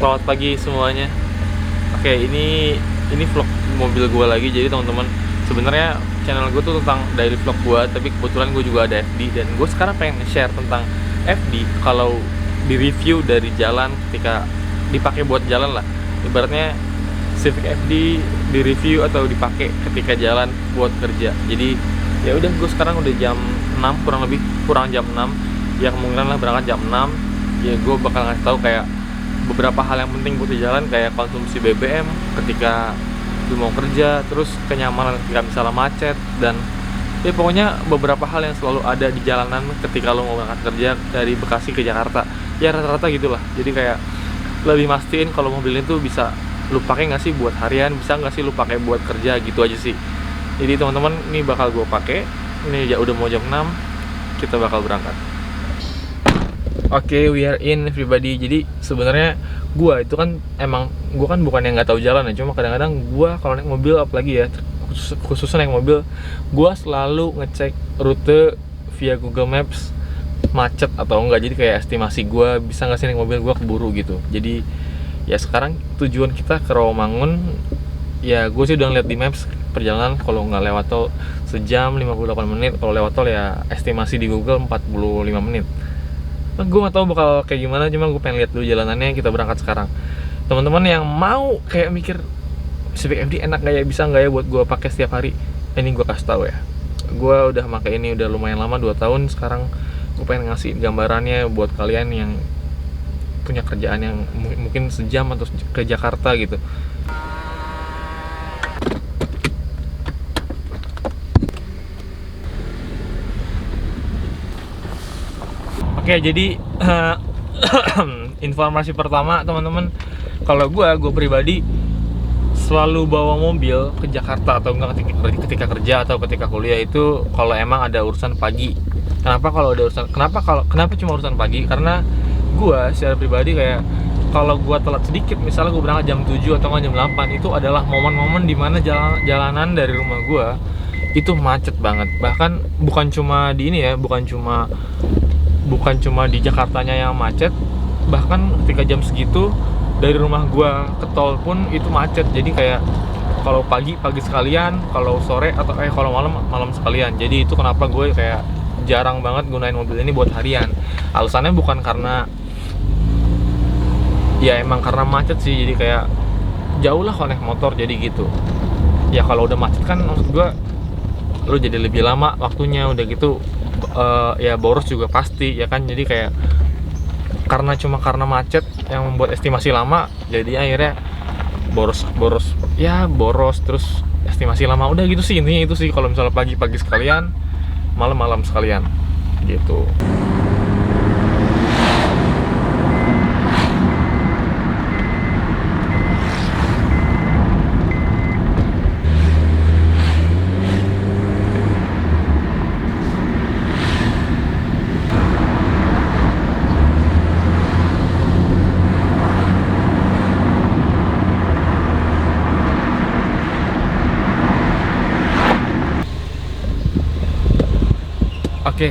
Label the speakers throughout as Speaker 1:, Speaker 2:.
Speaker 1: Selamat pagi semuanya. Oke, ini vlog mobil gue lagi. Jadi teman-teman, sebenarnya channel gue tuh tentang daily vlog gue, tapi kebetulan gue juga ada FD dan gue sekarang pengen share tentang FD kalau di review dari jalan ketika dipakai buat jalan lah. Ibaratnya Civic FD di review atau dipakai ketika jalan buat kerja. Jadi ya udah, gue sekarang udah jam 6 kurang jam 6. Ya kemungkinan lah berangkat jam 6. Ya gue bakal ngasih tahu kayak beberapa hal yang penting buat di jalan, kayak konsumsi BBM ketika lu mau kerja, terus kenyamanan ketika misalnya macet, dan ya pokoknya beberapa hal yang selalu ada di jalanan ketika lu mau berangkat kerja dari Bekasi ke Jakarta. Ya rata-rata gitulah. Jadi kayak lebih mastiin kalau mobil itu bisa lu pakai nggak sih buat harian, bisa nggak sih lu pakai buat kerja, gitu aja sih. Jadi teman-teman, ini bakal gue pakai. Ini ya udah mau jam 6, kita bakal berangkat. Oke, we are in everybody. Jadi sebenarnya gue kan bukan yang nggak tahu jalan ya, cuma kadang-kadang gue kalau naik mobil, apalagi ya khususnya naik mobil, gue selalu ngecek rute via Google Maps, macet atau enggak. Jadi kayak estimasi gue bisa nggak sih naik mobil gue keburu gitu. Jadi ya sekarang tujuan kita ke Rawamangun. Ya gue sih udah ngeliat di Maps perjalanan, kalau nggak lewat tol sejam 58 menit, kalau lewat tol ya estimasi di Google 45 menit. Gue gak tahu bakal kayak gimana, cuma gue pengen lihat dulu jalanannya. Kita berangkat sekarang. Teman-teman yang mau kayak mikir Civic FD enak gak ya, bisa gak ya buat gue pakai setiap hari, ini gue kasih tahu ya. Gue udah pakai ini udah lumayan lama, 2 tahun sekarang. Gue pengen ngasih gambarannya buat kalian yang punya kerjaan yang mungkin sejam atau ke Jakarta gitu. Oke, jadi informasi pertama teman-teman, kalau gue pribadi selalu bawa mobil ke Jakarta atau enggak ketika kerja atau ketika kuliah itu kalau emang ada urusan pagi. Kenapa cuma urusan pagi? Karena gue secara pribadi kayak kalau gue telat sedikit, misalnya gue berangkat jam 7 atau jam 8, itu adalah momen-momen dimana jalanan dari rumah gue itu macet banget. Bahkan bukan cuma di ini ya, bukan cuma di Jakartanya yang macet, bahkan ketika jam segitu dari rumah gua ke tol pun itu macet. Jadi kayak kalau pagi sekalian, kalau sore atau kalau malam sekalian. Jadi itu kenapa gue kayak jarang banget gunain mobil ini buat harian. Alasannya bukan karena ya emang karena macet sih, jadi kayak jauh lah kalau naik motor, jadi gitu. Ya kalau udah macet kan maksud gua lu jadi lebih lama waktunya, udah gitu ya boros juga pasti ya kan. Jadi kayak karena macet yang membuat estimasi lama, jadi akhirnya boros terus estimasi lama. Udah gitu sih intinya, itu sih kalau misalnya pagi sekalian, malam sekalian gitu. Oke,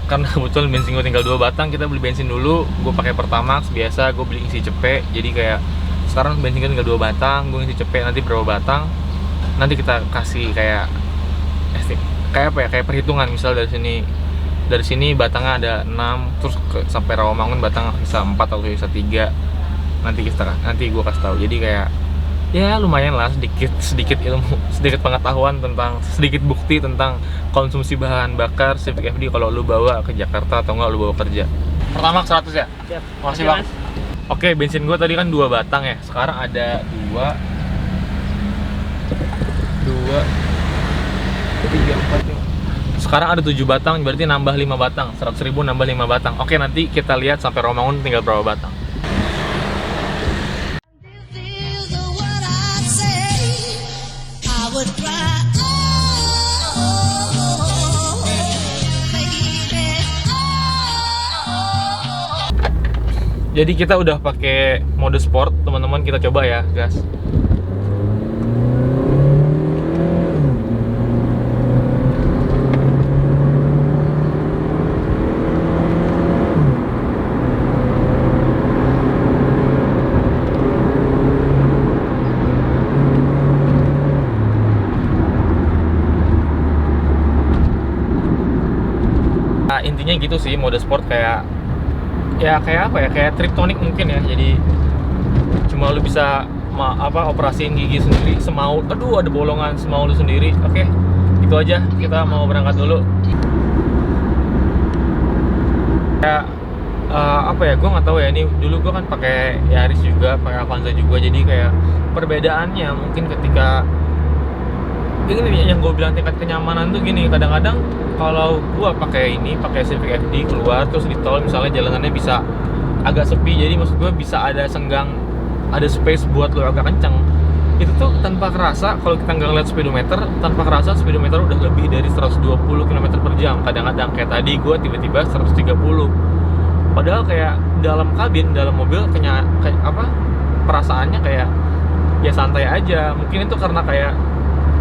Speaker 1: karena kebetulan bensin gue tinggal 2 batang, kita beli bensin dulu. Gue pakai Pertamax biasa, gue beli isi cepet. Jadi kayak sekarang bensin gue tinggal 2 batang, gue isi cepet nanti berapa batang. Nanti kita kasih kayak perhitungan. Misal dari sini batangnya ada 6, terus sampai Rawamangun batang bisa 4 atau bisa 3. Nanti gue kasih tahu. Jadi kayak ya lumayan lah, sedikit ilmu, sedikit pengetahuan tentang, sedikit bukti tentang konsumsi bahan bakar Civic FD kalau lu bawa ke Jakarta atau enggak lu bawa kerja. Pertama 100 ya?
Speaker 2: Siap.
Speaker 1: Makasih Bang. Oke, bensin gue tadi kan 2 batang ya. Sekarang ada 2 3 4 5. Sekarang ada 7 batang, berarti nambah 5 batang. 100.000 nambah 5 batang. Oke, nanti kita lihat sampai Rawamangun tinggal berapa batang. Jadi kita udah pakai mode sport, teman-teman. Kita coba ya, gas. intinya gitu sih, mode sport kayak kayak apa ya, kayak triptonic mungkin ya. Jadi cuma lu bisa operasiin gigi sendiri semau, aduh ada bolongan, semau lu sendiri. Oke, itu aja, kita mau berangkat dulu. Kayak apa ya, gue nggak tahu ya, ini dulu gue kan pakai Yaris juga, pakai Avanza juga, jadi kayak perbedaannya mungkin ketika ini yang gue bilang tingkat kenyamanan tuh gini, kadang-kadang kalau gue pakai Civic FD keluar terus di tol misalnya jalanannya bisa agak sepi, jadi maksud gue bisa ada senggang, ada space buat lo agak kenceng, itu tuh tanpa kerasa kalau kita nggak ngeliat speedometer, tanpa kerasa speedometer udah lebih dari 120 km per jam. Kadang-kadang kayak tadi gue tiba-tiba 130, padahal kayak dalam kabin, dalam mobil perasaannya kayak ya santai aja. Mungkin itu karena kayak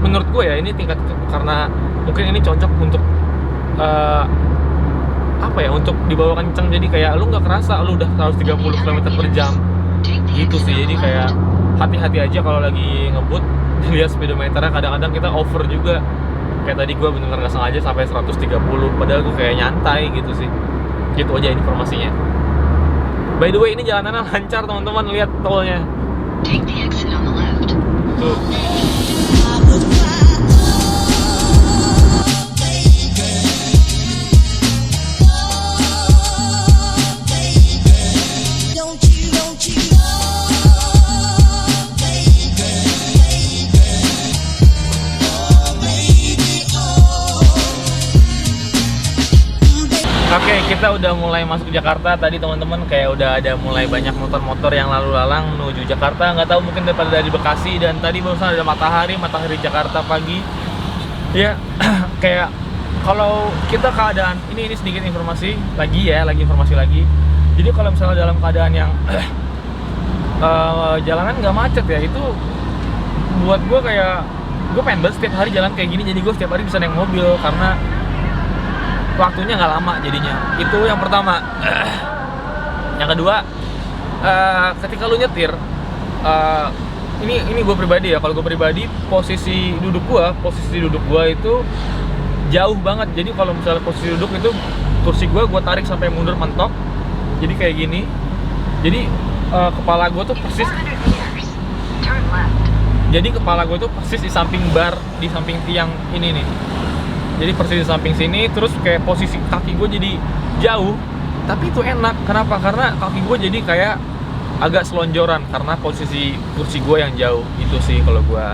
Speaker 1: menurut gue ya ini tingkat, karena mungkin ini cocok untuk untuk dibawa kenceng, jadi kayak lu nggak kerasa lu udah 130 km per jam gitu sih. Jadi kayak hati-hati aja kalau lagi ngebut lihat speedometernya, kadang-kadang kita over juga. Kayak tadi gue bener-bener nggak sengaja sampai 130, padahal gue kayak nyantai gitu sih. Gitu aja informasinya. By the way, ini jalanannya lancar teman-teman, lihat tolnya. Tuh. Oke, kita udah mulai masuk Jakarta. Tadi teman-teman kayak udah ada mulai banyak motor-motor yang lalu lalang menuju Jakarta. Nggak tahu mungkin daripada dari Bekasi, dan tadi barusan ada matahari Jakarta pagi. Ya, kayak kalau kita keadaan ini sedikit informasi lagi. Jadi kalau misalnya dalam keadaan yang jalanan nggak macet ya, itu buat gue kayak gue pengen banget setiap hari jalan kayak gini. Jadi gue setiap hari bisa naik mobil karena waktunya nggak lama jadinya. Itu yang pertama. Yang kedua, ketika lu nyetir, ini gue pribadi ya, kalau gue pribadi posisi duduk gue itu jauh banget. Jadi kalau misalnya posisi duduk itu kursi gue tarik sampai mundur mentok, jadi kayak gini. Jadi kepala gue tuh persis, di samping bar, di samping tiang ini nih. Jadi persis di samping sini, terus kayak posisi kaki gue jadi jauh. Tapi itu enak, kenapa? Karena kaki gue jadi kayak agak selonjoran karena posisi kursi gue yang jauh. Itu sih kalau gue.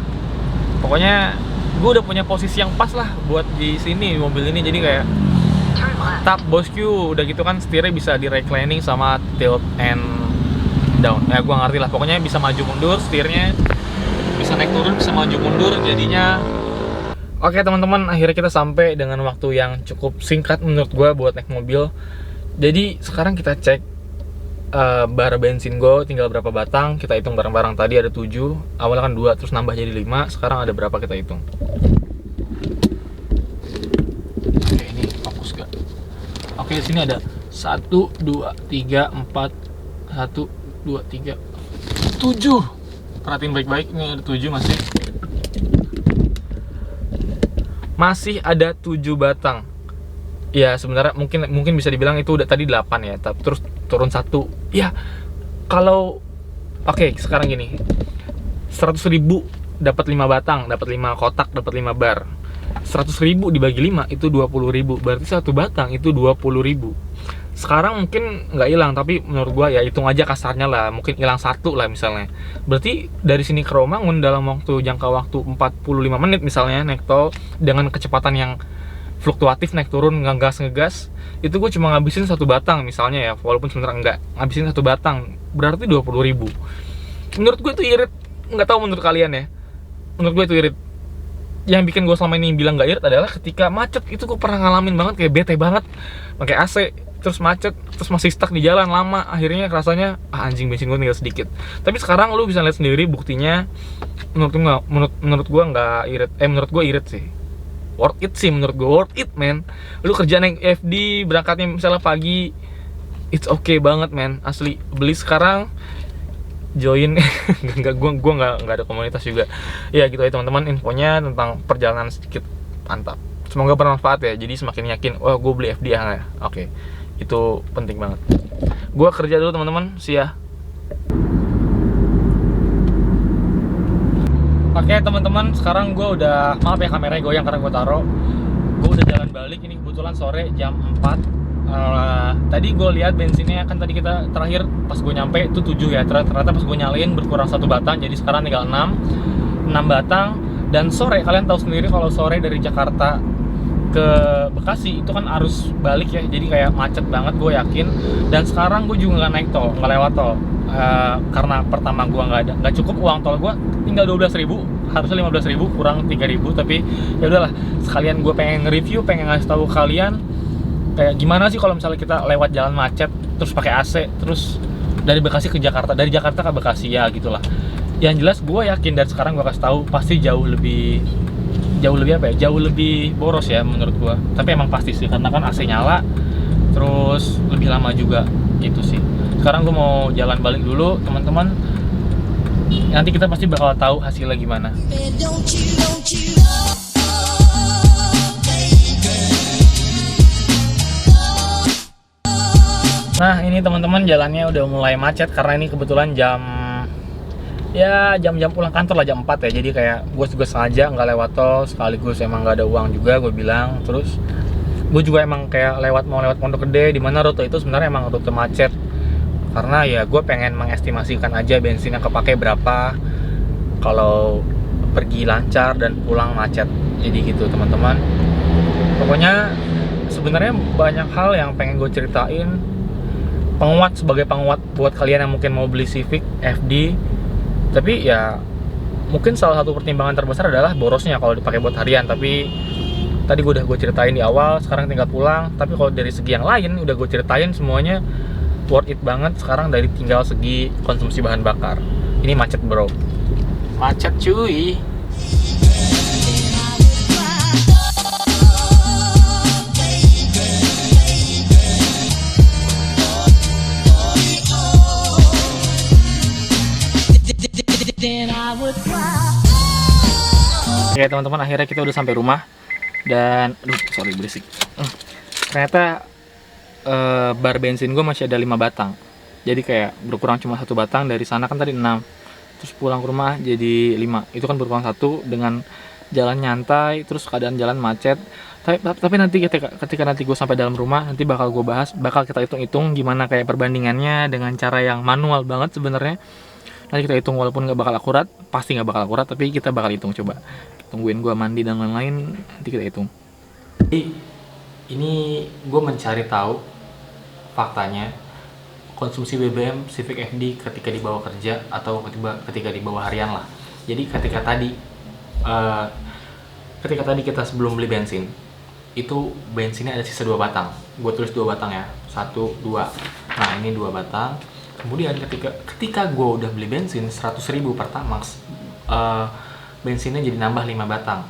Speaker 1: Pokoknya gue udah punya posisi yang pas lah buat di sini, mobil ini. Jadi kayak mantap bosku. Udah gitu kan setirnya bisa di reclining sama tilt and down. Ya gue ngerti lah, pokoknya bisa maju mundur setirnya, bisa naik turun, bisa maju mundur jadinya. Oke teman-teman, akhirnya kita sampai dengan waktu yang cukup singkat menurut gue buat naik mobil. Jadi sekarang kita cek bar bensin gue tinggal berapa batang. Kita hitung bareng-bareng, tadi ada 7, awalnya kan 2, terus nambah jadi 5. Sekarang ada berapa kita hitung. Oke, ini fokus gak? Oke, di sini ada 1, 2, 3, 4, 1, 2, 3, 7. Perhatiin baik-baik, ini ada 7 masih ada 7 batang. Ya sebenarnya mungkin bisa dibilang itu udah tadi 8 ya, terus turun 1. Ya kalau oke, sekarang gini, 100.000 dapat 5 batang, dapat 5 kotak, dapat 5 bar. 100.000 dibagi 5 itu 20.000, berarti 1 batang itu 20.000. Sekarang mungkin nggak hilang, tapi menurut gua ya hitung aja kasarnya lah, mungkin hilang 1 lah misalnya. Berarti dari sini ke Romangun dalam jangka waktu 45 menit misalnya naik tol dengan kecepatan yang fluktuatif, naik turun, ngegas, itu gue cuma ngabisin 1 batang misalnya ya, walaupun sebenarnya enggak, ngabisin 1 batang berarti 20.000. Menurut gue itu irit, nggak tahu menurut kalian ya. Menurut gue itu irit. Yang bikin gue selama ini bilang nggak irit adalah ketika macet. Itu gue pernah ngalamin banget, kayak bete banget pakai AC terus macet, terus masih stuck di jalan lama, akhirnya rasanya anjing bensin gue tinggal sedikit. Tapi sekarang lu bisa lihat sendiri buktinya. Menurut gue nggak irit, menurut gue irit sih, worth it sih, menurut gue worth it man. Lu kerja naik FD, berangkatnya misalnya pagi, it's okay banget man, asli. Beli sekarang, join. gue nggak ada komunitas juga ya. Gitu aja teman-teman infonya tentang perjalanan sedikit mantap. Semoga bermanfaat ya, jadi semakin yakin, wah gue beli FD ya. Oke, itu penting banget. Gue kerja dulu teman-teman, see ya. Oke teman-teman, sekarang gue udah, maaf ya kameranya goyang karena gue taruh. Gue udah jalan balik, ini kebetulan sore jam 4. Tadi gue lihat bensinnya kan tadi kita terakhir pas gue nyampe itu 7 ya. Ternyata pas gue nyalain berkurang 1 batang, jadi sekarang tinggal 6 batang. Dan sore, kalian tahu sendiri kalau sore dari Jakarta ke Bekasi itu kan arus balik ya, jadi kayak macet banget gue yakin. Dan sekarang gue juga nggak naik tol, nggak lewat tol, karena pertama gue nggak cukup uang tol gue, tinggal 12.000, harusnya 15.000 kurang 3.000. Tapi ya udahlah, sekalian gue pengen nge-review, pengen ngasih tahu kalian kayak gimana sih kalau misalnya kita lewat jalan macet terus pakai AC, terus dari Bekasi ke Jakarta, dari Jakarta ke Bekasi ya gitulah. Yang jelas gue yakin dan sekarang gue kasih tahu pasti jauh lebih apa ya, jauh lebih boros ya menurut gue. Tapi emang pasti sih karena kan AC nyala, terus lebih lama juga gitu sih. Sekarang gue mau jalan balik dulu teman-teman, nanti kita pasti bakal tahu hasilnya gimana. Nah ini teman-teman jalannya udah mulai macet karena ini kebetulan jam-jam pulang kantor lah, jam 4 ya. Jadi kayak gue juga sengaja nggak lewat tol, sekaligus emang nggak ada uang juga gue bilang. Terus gue juga emang kayak mau lewat Pondok Gede, di mana rute itu sebenarnya emang rute macet. Karena ya gue pengen mengestimasikan aja bensin yang kepake berapa kalau pergi lancar dan pulang macet. Jadi gitu teman-teman. Pokoknya sebenarnya banyak hal yang pengen gue ceritain. Sebagai penguat buat kalian yang mungkin mau beli Civic FD. Tapi ya mungkin salah satu pertimbangan terbesar adalah borosnya kalau dipakai buat harian. Tapi tadi gue ceritain di awal, sekarang tinggal pulang. Tapi kalau dari segi yang lain udah gue ceritain semuanya, worth it banget. Sekarang dari tinggal segi konsumsi bahan bakar. Ini macet bro, macet cuy. Oke teman-teman, akhirnya kita udah sampai rumah. Dan aduh sorry berisik. Ternyata bar bensin gue masih ada 5 batang. Jadi kayak berkurang cuma 1 batang. Dari sana kan tadi 6, terus pulang ke rumah jadi 5. Itu kan berkurang 1 dengan jalan nyantai, terus keadaan jalan macet. Tapi nanti ketika nanti gue sampai dalam rumah, nanti bakal gue bahas, bakal kita hitung-hitung gimana kayak perbandingannya dengan cara yang manual banget sebenarnya. Nanti kita hitung, walaupun nggak bakal akurat, pasti nggak bakal akurat, tapi kita bakal hitung. Coba tungguin gue mandi dan lain-lain, nanti kita hitung. Ini gue mencari tahu faktanya konsumsi BBM Civic FD ketika dibawa kerja atau ketika dibawa harian lah. Jadi ketika tadi kita sebelum beli bensin, itu bensinnya ada sisa 2 batang. Gue tulis 2 batang ya, 1, 2. Nah ini 2 batang. Kemudian ketika gue udah beli bensin 100.000 Pertamax, bensinnya jadi nambah 5 batang.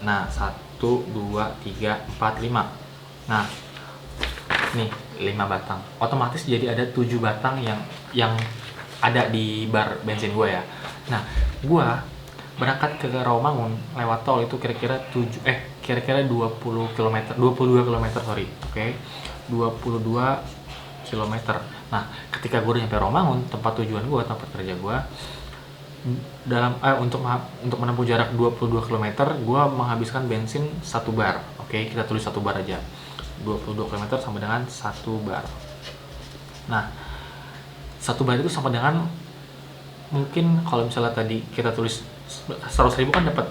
Speaker 1: Nah 1, 2, 3, 4, 5. Nah nih 5 batang, otomatis jadi ada 7 batang yang ada di bar bensin gue ya. Nah gue berangkat ke Rawamangun lewat tol itu kira-kira 20 km, 22 km sorry, oke, 22 km. Nah, ketika gue udah nyampe Rawamangun, tempat tujuan gue, tempat kerja gue, untuk menempuh jarak 22 km, gue menghabiskan bensin 1 bar. Oke, kita tulis 1 bar aja. 22 km sama dengan 1 bar. Nah, 1 bar itu sama dengan, mungkin kalau misalnya tadi kita tulis 100.000 kan dapat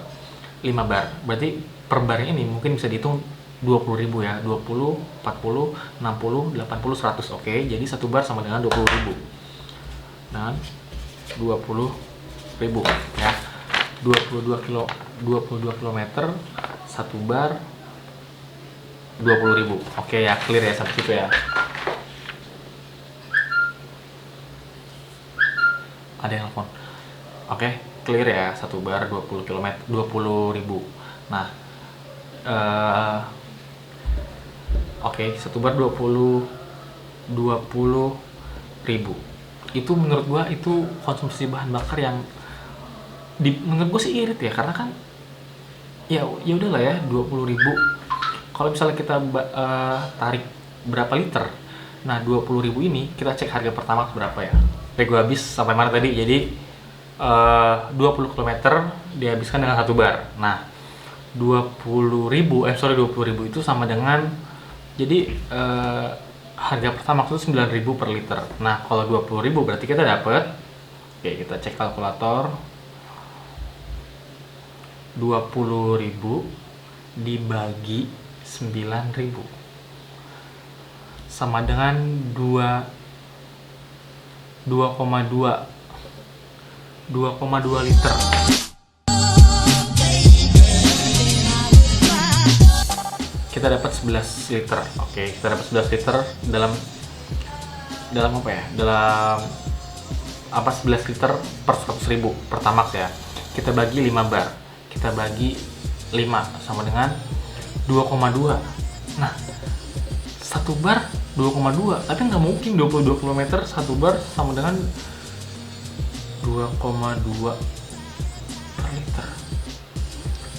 Speaker 1: 5 bar. Berarti per barnya ini mungkin bisa dihitung 20.000 ya, 20, 40, 60, 80, 100. Oke, jadi 1 bar sama dengan 20.000. Dan 20.000 ya. 22 km 1 bar 20.000. Oke ya, clear ya sampai situ ya. Ada yang telepon. Oke, clear ya, 1 bar 20 km 20.000. Nah, oke, 1 bar 20.000. Itu menurut gua itu konsumsi bahan bakar yang menurut gua sih irit ya, karena kan ya udahlah ya 20.000 Kalau misalnya kita tarik berapa liter, nah 20.000 ini kita cek harga Pertamax berapa ya. Oke, gue habis sampai mana tadi? Jadi 20 km dihabiskan dengan 1 bar. Nah 20.000 itu sama dengan, jadi harga Pertamax itu 9.000 per liter. Nah kalau 20.000 berarti kita dapat, oke kita cek kalkulator, 20.000 dibagi 9.000 sama dengan 2,2 liter. Kita dapat 11 liter. Oke, kita dapat 11 liter dalam apa ya? Dalam 11 liter per 100.000 Pertamax ya. Kita bagi 5 bar. Kita bagi 5 sama dengan 2,2. Nah, 1 bar 2,2. Tapi nggak mungkin 22 km 1 bar sama dengan 2,2 per liter.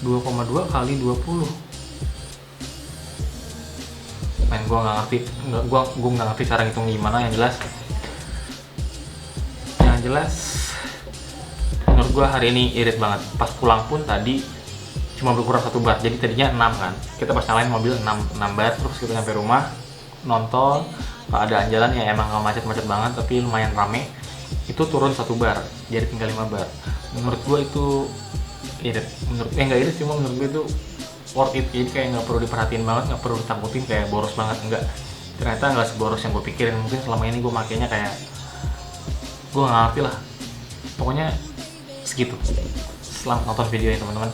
Speaker 1: 2,2 kali 20. Men, gue nggak ngerti cara ngitung gimana. Yang jelas menurut gue hari ini irit banget. Pas pulang pun tadi cuma berkurang 1 bar, jadi tadinya 6 kan, kita pas nyalain mobil 6 bar, terus kita sampai rumah nonton keadaan jalan ya emang nggak macet-macet banget, tapi lumayan rame, itu turun 1 bar, jadi tinggal 5 bar. Menurut gue itu irit, nggak irit, cuma menurut gue itu worth it. Jadi kayak nggak perlu diperhatiin banget, nggak perlu ditakutin kayak boros banget, enggak. Ternyata nggak seboros yang gue pikirin. Mungkin selama ini gue makainya kayak gue nggak ngerti lah, pokoknya segitu. Selamat nonton videonya teman-teman.